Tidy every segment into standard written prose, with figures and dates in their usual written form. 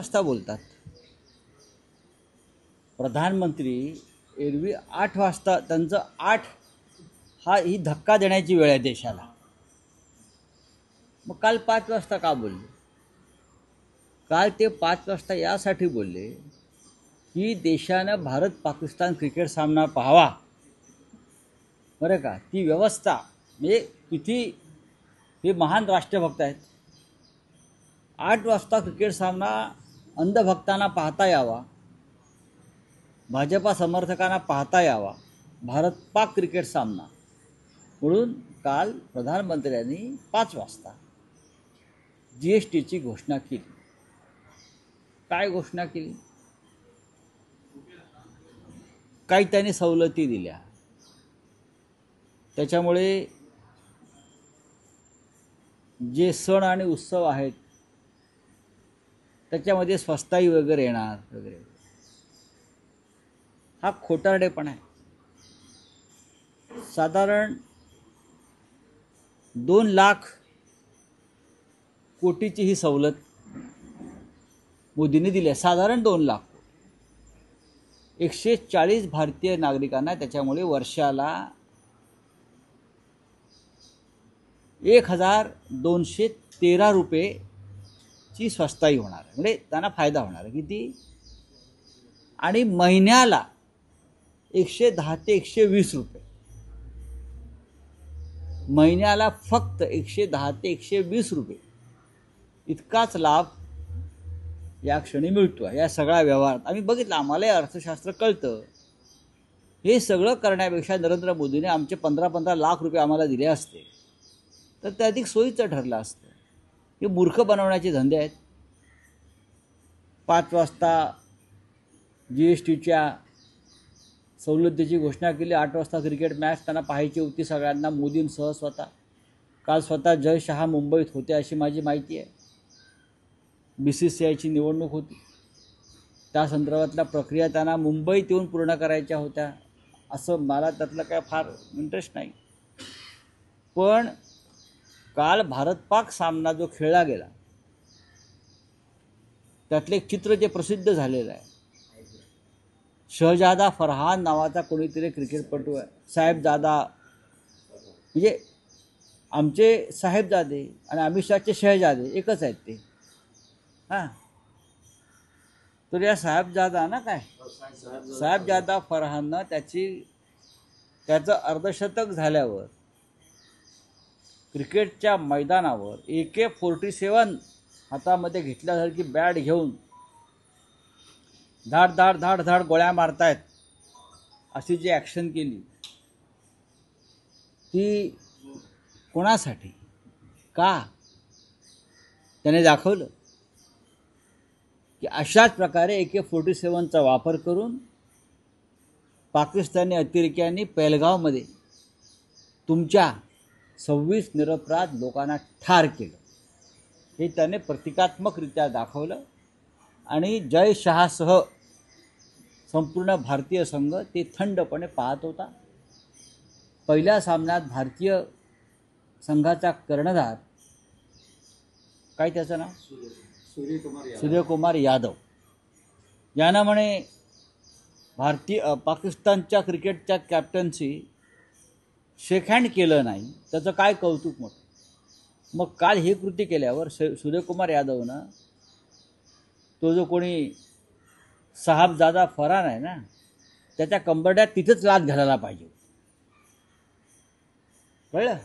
वाजता बोलतात. प्रधानमंत्री एरवी 8 वाजता, त्यांचं 8 ही धक्का देण्याची वेळ आहे देशाला. मग काल 5 वाजता का बोलले? काल ते 5 वाजता यासाठी बोलले की देशानं भारत पाकिस्तान क्रिकेट सामना पाहावा, बरं का. ती व्यवस्था म्हणजे किती हे महान राष्ट्रभक्त आहेत. 8 वाजता क्रिकेट सामना अंधभक्तांना पाहता यावा, भाजपा समर्थकांना पाहता यावा, भारत पाक क्रिकेट सामना, म्हणून काल प्रधानमंत्र्यांनी 5 वाजता GSTची घोषणा केली. काय घोषणा केली? काही त्यांनी सवलती दिल्या. त्याच्यामुळे जे सण आणि उत्सव आहेत त्याच्यामध्ये स्वस्ताई वगैरे येणार वगैरे. हा खोटारडेपणा आहे. साधारण 2 लाख कोटीची ही सवलत मोदींनी दिली आहे. साधारण 2 लाख. 140 भारतीय नागरिकांना त्याच्यामुळे वर्षाला 1213 रुपयेची स्वस्ताई होणार, म्हणजे त्यांना फायदा होणार. किती? आणि महिन्याला 110 ते 120 रुपये. महिन्याला फक्त 110 ते 120 रुपये इतकाच लाभ या क्षणी मिळतो. या सगळ्या व्यवहारात आम्ही बघितलं, आम्हाला अर्थशास्त्र कळतं. हे सगळं करण्यापेक्षा नरेंद्र मोदीने आमचे 15-15 लाख रुपये आम्हाला दिले असते तर ते अधिक सोयीचं ठरलं असतं. हे मूर्ख बनवण्याचे धंदे आहेत. 5 वाजता GSTच्या सवलतीची घोषणा केली. 8 वाजता क्रिकेट मॅच त्यांना पाहायची होती सगळ्यांना, मोदींसह स्वतः. काल स्वतः जय शहा मुंबईत होते अशी माझी माहिती आहे. BCCIची निवडणूक होती, त्या संदर्भातल्या प्रक्रिया त्यांना मुंबईत येऊन पूर्ण करायच्या होत्या. असं मला त्यातलं काय फार इंटरेस्ट नाही. पण काल भारत पाक सामना जो खेळला गेला त्यातले एक चित्र जे प्रसिद्ध झालेलं आहे, शहजादा फरहान नावाचा कोणीतरी क्रिकेटपटू आहे. साहेबजादा म्हणजे आमचे साहेबजादे आणि अमित शहाचे शहजादे एकच आहेत ते. हां, तर या साहेबजादा ना काय साहेबजादा फरहाननं त्याचं अर्धशतक झाल्यावर क्रिकेटच्या मैदानावर AK-47 हातामध्ये घेतल्यासारखी बॅट घेऊन धाड धाड धाड धाड गोळ्या मारतायत अशी जी ॲक्शन केली ती कोणासाठी, का? त्याने दाखवलं की अशाच प्रकारे AK-47चा वापर करून पाकिस्तानी अतिरेक्यांनी पहलगावमध्ये तुमच्या 26 निरपराध लोकांना ठार केलं. हे त्याने प्रतिकात्मकरित्या दाखवलं आणि जय शहासह संपूर्ण भारतीय संघ ते थंडपणे पाहत होता. पहिल्या सामन्यात भारतीय संघाचा कर्णधार, काय त्याचं नाव, सूर्यकुमार यादव, यानं म्हणे पाकिस्तानच्या क्रिकेटच्या कॅप्टनशी शेक हँड केलं नाही, त्याचं काय कौतुक मोठं. मग काल हे कृती केल्यावर सूर्यकुमार यादवनं तो जो कोणी साहेबजादा फरहान आहे ना त्याच्या कंबरड्यात तिथंच लाथ घालायला पाहिजे. कळलं?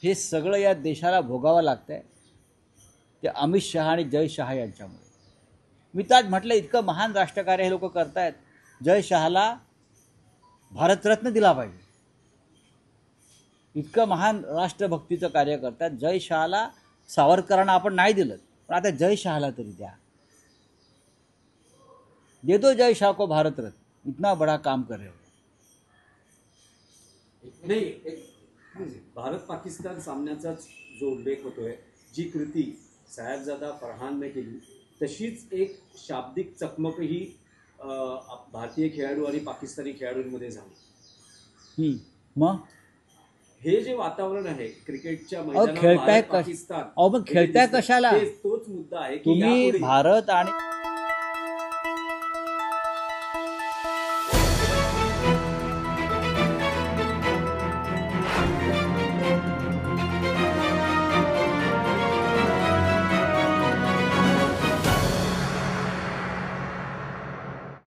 हे सगळं या देशाला भोगावं लागतंय ते अमित शहा आणि जय शहा यांच्यामुळे. मी तर आज म्हटलं, इतकं महान राष्ट्रकार्य हे लोक करतायत. जय शहाला भारतरत्न दिला पाहिजे. इतकं महान राष्ट्रभक्तीचं कार्य करतात. जय शहाला सावरकरांना आपण नाही दिलं, पण आता जय शहाला तरी द्या. दे दो जय शाह को भारत रत्न, इतना बड़ा काम कर रहे हो. नाही, भारत पाकिस्तान सामन्याचाच जो उल्लेख होतोय, जी कृती साहेबजादा फरहानने केली तशीच एक शाब्दिक चकमकही भारतीय खेळाडू आणि पाकिस्तानी खेळाडूंमध्ये झाली. मग हे जे वातावरण आहे क्रिकेटच्या अहो मैदानावर खेळताय भारत पाकिस्तान अहो मग खेळताय दिसतंय, कशाला तोच मुद्दा आहे की तुम्ही यापुढे भारत आणि